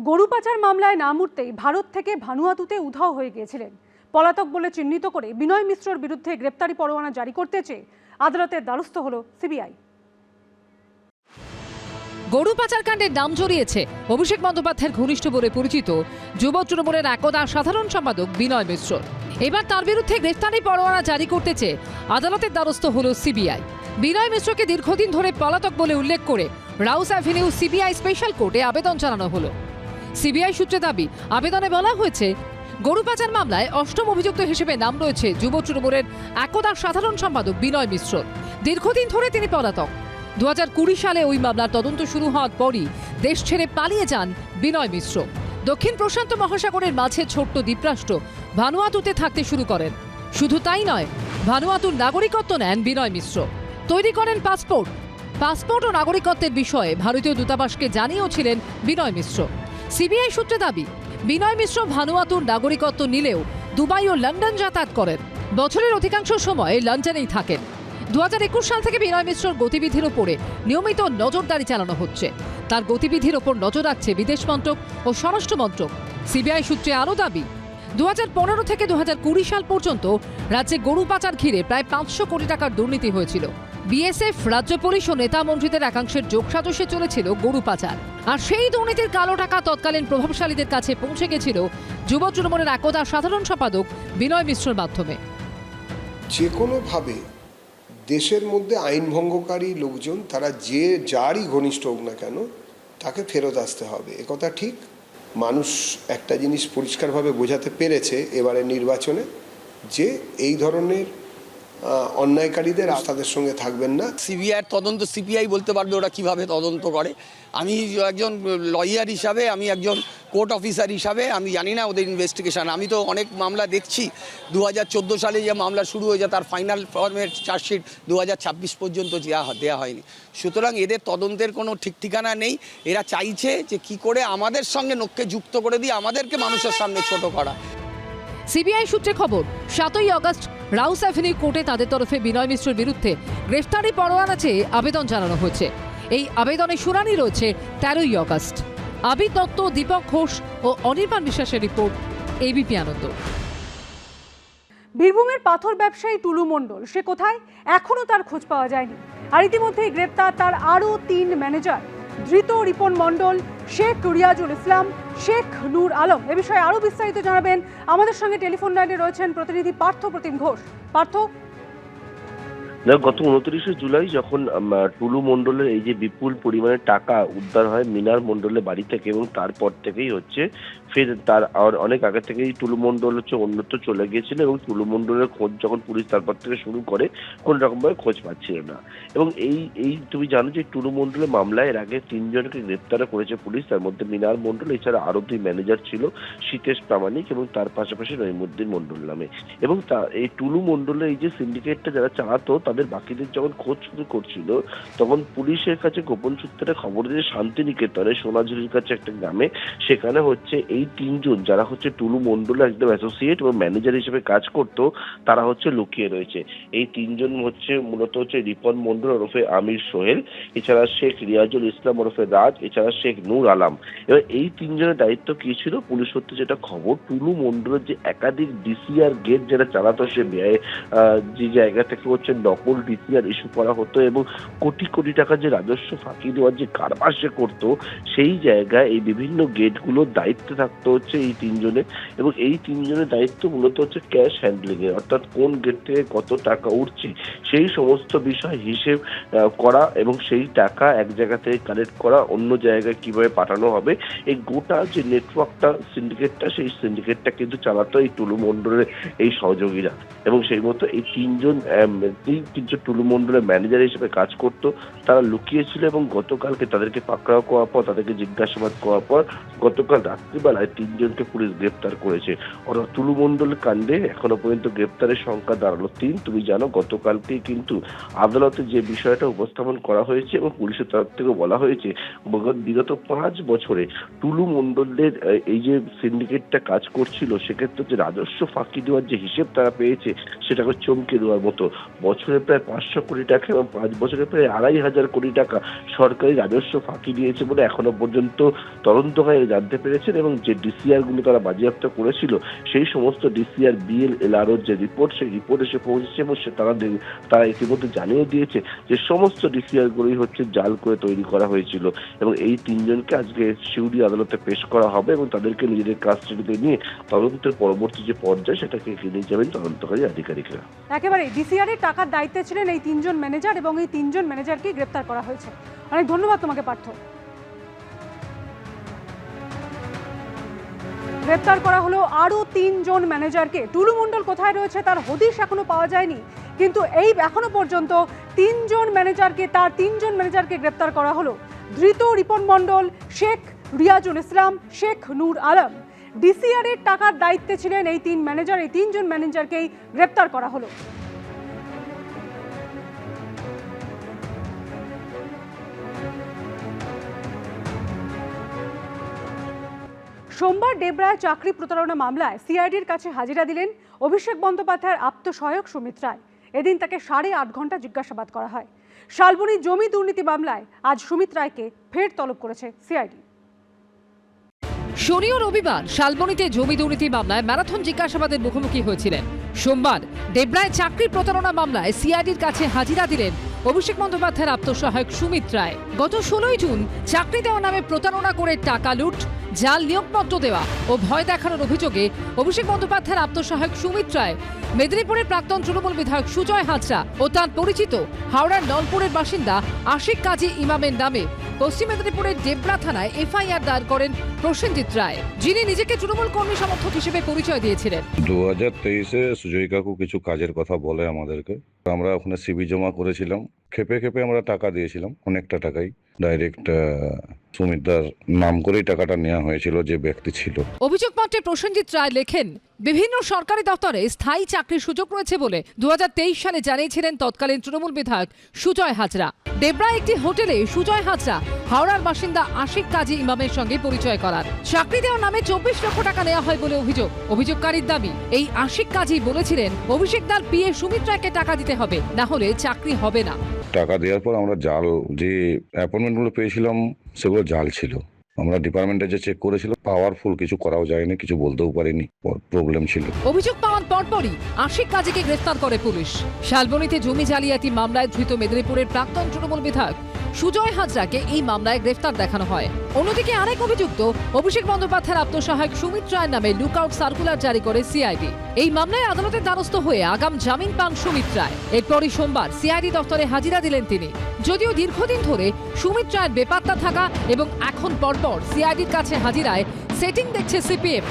গরু পাচার মামলায় নাম উঠতেই ভারত থেকে ভানুয়াতুতে উধাও হয়ে গিয়েছিলেন। পলাতক বলে চিহ্নিত করে বিনয় মিশ্রর বিরুদ্ধে গ্রেপ্তারি পরোয়ানা জারি করতে চেয়ে আদালতের দ্বারস্থ হল সিবিআই। গরু পাচার কাণ্ডের নাম জড়িয়েছে অভিষেক বন্দ্যোপাধ্যায়ের ঘনিষ্ঠ বলে পরিচিত যুব তৃণমূলের একদা সাধারণ সম্পাদক বিনয় মিশ্র। এবার তার বিরুদ্ধে গ্রেফতারি পরোয়ানা জারি করতে চেয়ে আদালতের দ্বারস্থ হল সিবিআই। বিনয় মিশ্রকে দীর্ঘদিন ধরে পলাতক বলে উল্লেখ করে রাউস অ্যাভিনিউ সিবিআই স্পেশাল কোর্টে আবেদন জানানো হলো। সিবিআই সূত্রে দাবি, আবেদনে বলা হয়েছে গরু পাচার মামলায় অষ্টম অভিযুক্ত হিসেবে নাম রয়েছে যুব তৃণমূলের একদা সাধারণ সম্পাদক বিনয় মিশ্র। দীর্ঘদিন ধরে তিনি পলাতক। 2020 সালে ওই মামলার তদন্ত শুরু হওয়ার পরই দেশ ছেড়ে পালিয়ে যান বিনয় মিশ্র। দক্ষিণ প্রশান্ত মহাসাগরের মাঝে ছোট্ট দ্বীপরাষ্ট্র ভানুয়াতুতে থাকতে শুরু করেন। শুধু তাই নয়, ভানুয়াতুর নাগরিকত্ব নেন বিনয় মিশ্র। তৈরি করেন পাসপোর্ট ও নাগরিকত্বের বিষয়ে ভারতীয় দূতাবাসকে জানিয়েও ছিলেন বিনয় মিশ্র। সিবিআই সূত্রে দাবি, বিনয় মিশ্র ভানুয়াতুর নাগরিকত্ব নিলেও দুবাই ও লন্ডন যাতায়াত করেন। বছরের অধিকাংশ সময় লন্ডনেই থাকেন। 2021 সাল থেকে বিনয় মিশ্রর গতিবিধির ওপরে নিয়মিত নজরদারি চালানো হচ্ছে। তার গতিবিধির ওপর নজর রাখছে বিদেশ মন্ত্রক ও স্বরাষ্ট্র মন্ত্রক। সিবিআই সূত্রে আরও দাবি, 2015 থেকে 2020 সাল পর্যন্ত রাজ্যে গরু পাচার ঘিরে প্রায় 500 কোটি টাকার দুর্নীতি হয়েছিল। বিএসএফ, রাজ্য পুলিশ ও নেতা মন্ত্রীদের একাংশের যোগসাজশে চলেছিল গরু পাচার। আর সেই দুর্নীতির কালো টাকা তৎকালীন প্রভাবশালীদের কাছে পৌঁছে গেছিল যুব তৃণমূলের একদা সাধারণ সম্পাদক বিনয় মিশ্রর মাধ্যমে। যে কোনোভাবে দেশের মধ্যে আইন ভঙ্গকারী লোকজন তারা যে যারই ঘনিষ্ঠ হোক না কেন তাকে ফেরত আসতে হবে, একথা ঠিক। মানুষ একটা জিনিস পরিষ্কারভাবে বোঝাতে পেরেছে এবারে নির্বাচনে, যে এই ধরনের অন্যায়কারীদের তাদের সঙ্গে থাকবেন না। সিবিআইয়ের তদন্ত সিবিআই বলতে পারবে ওরা কিভাবে তদন্ত করে। আমি একজন লয়ার হিসাবে, আমি একজন কোর্ট অফিসার হিসাবে আমি জানি না ওদের ইনভেস্টিগেশন। আমি তো অনেক মামলা দেখছি। 2014 সালে যে মামলা শুরু হয়েছে তার ফাইনাল ফর্মের চার্জশিট 2026 পর্যন্ত দেওয়া হয়নি। সুতরাং এদের তদন্তের কোনো ঠিক ঠিকানা নেই। এরা চাইছে যে কি করে আমাদের সঙ্গে নখকে যুক্ত করে দিয়ে আমাদেরকে মানুষের সামনে ছোট করা। সিবিআই সূত্রে খবর, 7ই আগস্ট রাউস অ্যাভিনিউ কোর্টে তাদের তরফে বিনয় মিশ্রের বিরুদ্ধে গ্রেফতারি পরোয়ানা চেয়ে আবেদন জানানো হয়েছে। এই আবেদনে শুনানি রয়েছে 13ই আগস্ট। আবির দত্ত, দীপক ঘোষ ও অনির্বাণ বিশ্বাসের রিপোর্ট, এবিপি আনন্দ। বীরভূমের পাথর ব্যবসায়ী টুলু মণ্ডল, সে কোথায়? এখনো তার খোঁজ পাওয়া যায়নি। আর ইতিমধ্যেই গ্রেপ্তার তার আরও 3 ম্যানেজার, ধৃত রিপন মণ্ডল, শেখ রিয়াজুল ইসলাম, শেখ নূর আলম। এ বিষয়ে আরও বিস্তারিত জানাবেন আমাদের সঙ্গে টেলিফোন লাইনে রয়েছেন প্রতিনিধি পার্থ প্রতিম ঘোষ। পার্থ, গত 29শে জুলাই যখন টুলু মণ্ডলের এই যে বিপুল পরিমাণে টাকা উদ্ধার হয় মিনার মণ্ডলের বাড়ি থেকে, এবং তারপর থেকেই হচ্ছে ফের তার অনেক আগে থেকেই টুলু মণ্ডল হচ্ছে অন্যত্র চলে গিয়েছিল, এবং টুলু মণ্ডলের খোঁজ যখন পুলিশ তারপর থেকে শুরু করে কোন রকমভাবে খোঁজ পাচ্ছিল না। এবং এই তুমি জানো যে টুলু মণ্ডলের মামলায় এর আগে 3 জনকে গ্রেপ্তার করেছে পুলিশ। তার মধ্যে মিনার মণ্ডল, এছাড়া আরো 2 ম্যানেজার ছিল, শীতেশ প্রামাণিক এবং তার পাশাপাশি রহিমউদ্দিন মণ্ডল নামে। এবং এই টুলু মণ্ডলের এই যে সিন্ডিকেটটা যারা চালাতো তাদের বাকিদের যখন খোঁজ শুরু করছিল, তখন পুলিশের কাছে গোপন সূত্রে খবর দিয়ে শান্তিনিকেতনে সোনাঝুরির কাছে একটা গ্রামে, সেখানে হচ্ছে এই 3 জন যারা হচ্ছে টুলু মণ্ডলের একদম অ্যাসোসিয়েট এবং ম্যানেজার হিসেবে কাজ করতো, তারা হচ্ছে লুকিয়ে রয়েছে। এই 3 জন হচ্ছে মূলত হচ্ছে রিপন মণ্ডল ওরফে আমির সোহেল, এছাড়া শেখ রিয়াজুল ইসলাম ওরফে রাজ, এছাড়া শেখ নূর আলম। এবার এই 3 জনের দায়িত্ব কি ছিল? পুলিশ সূত্রে যেটা খবর, টুলু মণ্ডলের যে একাধিক ডিসিআর গেট যারা চালাতো, সে যে জায়গা থেকে হচ্ছে নকল ডিসিআর ইস্যু করা হতো এবং কোটি কোটি টাকা যে রাজস্ব ফাঁকি দেওয়ার যে কারবার সে করতো, সেই জায়গায় এই বিভিন্ন গেটগুলোর দায়িত্বে থাকতো হচ্ছে এই 3 জনের। এবং এই 3 জনের দায়িত্ব মূলত হচ্ছে ক্যাশ হ্যান্ডলিং এর, অর্থাৎ কোন গেট থেকে কত টাকা উঠছে সেই সমস্ত বিষয় হিসেব করা, এবং সেই টাকা এক জায়গা থেকে কালেক্ট করা, অন্য জায়গায় কিভাবে পাঠানো হবে, এই গোটা যে নেটওয়ার্কটা সিন্ডিকেটটা, সেই সিন্ডিকেটটা কিন্তু চালাতো এই টুলু মণ্ডলের এই সহযোগীরা। এবং সেই মতো এই 3 জন কিন্তু টুলু মণ্ডলের ম্যানেজার হিসেবে কাজ করতো, তারা লুকিয়েছিল। এবং গতকালকে তাদেরকে পাকড়াও করার পর, তাদেরকে জিজ্ঞাসাবাদ করার পর গতকাল রাত্রিবেলায় 3 জনকে পুলিশ গ্রেপ্তার করেছে। অর্থাৎ টুলু মণ্ডল কাণ্ডে এখনো পর্যন্ত গ্রেপ্তারের সংখ্যা দাঁড়ালো 3। তুমি জানো গতকালকেই কিন্তু আদালতে যে বিষয়টা উপস্থাপন করা হয়েছে এবং পুলিশের তরফ থেকে বলা হয়েছে, বিগত 5 বছরে টুলু মণ্ডলের এই যে সিন্ডিকেটটা কাজ করছিল, সেক্ষেত্রে যে রাজস্ব ফাঁকি দেওয়ার যে হিসেব তারা পেয়েছে, সেটাকে চমকে দেওয়ার মতো। বছরে বছরে প্রায় 500 কোটি টাকা এবং 5 বছরে প্রায় 2,500 কোটি টাকা সরকারি রাজস্ব ফাঁকি দিয়েছে বলে এখনো পর্যন্ত তদন্তকারী জানতে পেরেছেন। এবং যে ডিসিআর গুলো তারা বাজেয়াপ্ত করেছিল সেই সমস্ত ডিসিআর বিএল এলআরওর যে রিপোর্ট, সেই রিপোর্ট এসে পৌঁছেছে এবং তারা ইতিমধ্যে জানিয়ে দিয়েছে যে সমস্ত ডিসিআর গুলোই হচ্ছে জাল করে তৈরি করা হয়েছিল। এবং এই 3 জনকে আজকে সিউড়ি আদালতে পেশ করা হবে এবং তাদেরকে নিজেদের কাস্টডিতে নিয়ে তদন্তের পরবর্তী যে পর্যায়ে সেটাকে এগিয়ে নিয়ে যাবেন তদন্তকারী আধিকারিকরা। একেবারে ডিসিআর এর টাকার দায়িত্বে ছিলেন এই 3 জন ম্যানেজার এবং এই 3 জন ম্যানেজারকে গ্রেপ্তার করা হয়েছে। অনেক ধন্যবাদ তোমাকে পার্থ। গ্রেপ্তার করা হলো আরো 3 জন ম্যানেজারকে। টুলু মণ্ডল কোথায় রয়েছে তার হদিশ এখনো পাওয়া যায়নি, কিন্তু এই এখনো পর্যন্ত 3 জন ম্যানেজারকে গ্রেপ্তার করা হলো। ধৃত রিপন মণ্ডল, শেখ রিয়াজুল ইসলাম, শেখ নূর আলম। ডিসিআর এর টাকার দায়িত্বে ছিলেন এই 3 জন ম্যানেজারকেই গ্রেপ্তার করা হলো। সোমবার ডেবরায় চাকরি প্রতারণা মামলায় সিআইডির কাছে হাজিরা দিলেন অভিষেক বন্দ্যোপাধ্যায়ের আপ্তসহায়ক সুমিত রায়। এদিন তাকে 8.5 ঘন্টা জিজ্ঞাসাবাদ করা হয়। শালবনী জমি দুর্নীতি মামলায় আজ সুমিত রায়কে ফের তলব করেছে সিআইডি। শনি ও রবিবার শালবনীতে জমি দুর্নীতি মামলায় ম্যারাথন জিজ্ঞাসাবাদের মুখোমুখি হয়েছিলেন। সোমবার ডেবরায় চাকরি প্রতারণা মামলায় সিআইডির কাছে হাজিরা দিলেন অভিষেক বন্দ্যোপাধ্যায়ের আপ্তসহায়ক সুমিত রায়। গত 16 জুন চাকরি দেওয়ার নামে প্রতারণা করে টাকা লুট, জাল নিয়োগপত্র দেওয়া ও ভয় দেখানোর অভিযোগে অভিষেক বন্দ্যোপাধ্যায়ের আপ্তসহায়ক সুমিত রায় মেদিনীপুরের প্রাক্তন তৃণমূল বিধায়ক সুজয় হাজরা ও তাঁর পরিচিত হাওড়ার নলপুরের বাসিন্দা আশিক কাজী ইমামের নামে পশ্চিম মেদিনীপুরের ডেবরা থানায় এফআইআর দায়ের করেন প্রসেনজিৎ রায়, যিনি নিজেকে তৃণমূল কর্মী সমর্থক হিসেবে পরিচয় দিয়েছিলেন। 2023-এ সুজয় কাকু কিছু কাজের কথা বলে আমাদেরকে। আমরা ওখানে সিবি জমা করেছিলাম। খেপে খেপে আমরা টাকা দিয়েছিলাম, অনেকটা টাকাই। ডাইরেক্ট সুমিতদার নাম করেই টাকাটা নেওয়া হয়েছিল যে ব্যক্তি ছিল। অভিযোগপত্রে প্রসেনজিৎ রায় লেখেন, বিভিন্ন সরকারি দপ্তরে স্থায়ী চাকরির সুযোগ রয়েছে বলে 2023 সালে জানিয়েছিলেন তৎকালীন তৃণমূল বিধায়ক সুজয় হাজরা। ডেবরা একটি হোটেলে সুজয় হাজরা হাওড়ার বাসিন্দা আশিক কাজী ইমামের সঙ্গে পরিচয় করার। চাকরি দেওয়ার নামে 24 লক্ষ টাকা নেওয়া হয় বলে অভিযোগ। অভিযোগকারীর দাবি, এই আশিক কাজী বলেছিলেন অভিষেক দার পিএ সুমিত রায়কে টাকা দিতে হবে, না হলে চাকরি হবে না। টাকা দেওয়ার পর আমরা জাল যে অ্যাপয়েন্টমেন্টগুলো পেয়েছিলাম সেগুলো জাল ছিল। আমরা ডিপার্টমেন্টে যে চেক করেছিল, পাওয়ারফুল কিছু করাও যায়নি, কিছু বলতেও পারিনি, প্রবলেম ছিল। অভিযোগ পাওয়ার পরপরই আশিক কাজীকে গ্রেফতার করে পুলিশ। শালবনীতে জমি জালিয়াতি মামলায় ধৃত মেদিনীপুরের প্রাক্তন তৃণমূল বিধায়ক সুজয় হাজরাকে এই মামলায় গ্রেফতার দেখানো হয়। অন্যদিকে আরেক অভিযুক্ত অভিষেক বন্দ্যোপাধ্যায়ের আপ্তসহায়ক সুমিত রায়ের নামে লুকআউট সার্কুলার জারি করে সিআইডি। এই মামলায় আদালতের দ্বারস্থ হয়ে আগাম জামিন পান সুমিত রায়। এরপরই সোমবার সিআইডি দপ্তরে হাজিরা দিলেন তিনি। যদিও দীর্ঘদিন ধরে সুমিত রায়ের বেপাত্তা থাকা এবং এখন পরপর সিআইডির কাছে হাজিরায় সেটিং দেখছে সিপিএম।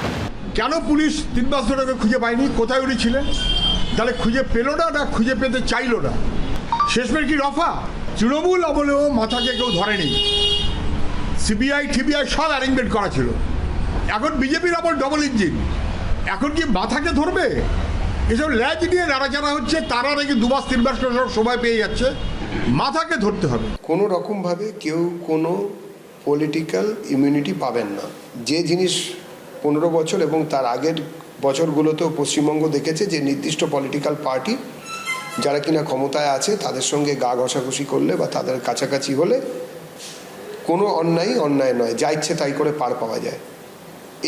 কেন পুলিশ 3 মাস ধরে খুঁজে পায়নি? কোথায় উনি ছিলেন? তাহলে খুঁজে পেল না খুঁজে পেতে চাইলো না? শেষমেশ কি রফা? তৃণমূল আমলেও মাথাকে কেউ ধরেনি। সিবিআই টিবিআই সব অ্যারেঞ্জমেন্ট করা ছিল। এখন বিজেপির আমল ডবল ইঞ্জিন। এখন কি মাথাকে ধরবে? এসব ল্যাজ নিয়ে নাড়াচাড়া হচ্ছে, তারা নাকি 2 মাস 3 মাস সময় পেয়ে যাচ্ছে। মাথাকে ধরতে হবে। কোনো রকমভাবে কেউ কোনো পলিটিক্যাল ইমিউনিটি পাবেন না। যে জিনিস 15 বছর এবং তার আগের বছরগুলোতেও পশ্চিমবঙ্গ দেখেছে, যে নির্দিষ্ট পলিটিক্যাল পার্টি যারা কিনা ক্ষমতায় আছে তাদের সঙ্গে গা ঘষাঘষি করলে বা তাদের কাছাকাছি হলে কোনো অন্যায় নয়, যা ইচ্ছে তাই করে পার পাওয়া যায়।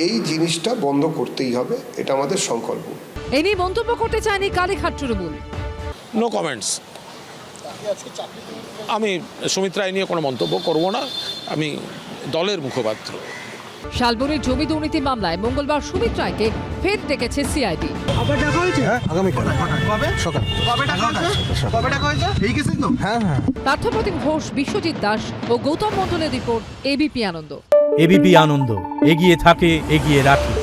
এই জিনিসটা বন্ধ করতেই হবে, এটা আমাদের সংকল্প। এ নিয়ে মন্তব্য করতে চায়নি কালীঘাট তৃণমূল। No comments. আমি সুমিত রায় নিয়ে কোনো মন্তব্য করব না, আমি দলের মুখপাত্র। শালবনীর জমি দুর্নীতি মামলায় মঙ্গলবার সুমিত রায়কে ফের ডেকেছে সিআইডি। পার্থপ্রতিম ঘোষ, বিশ্বজিৎ দাস ও গৌতম মণ্ডলের রিপোর্ট, এবিপি আনন্দ। এবিপি আনন্দ, এগিয়ে থাকে, এগিয়ে রাখে।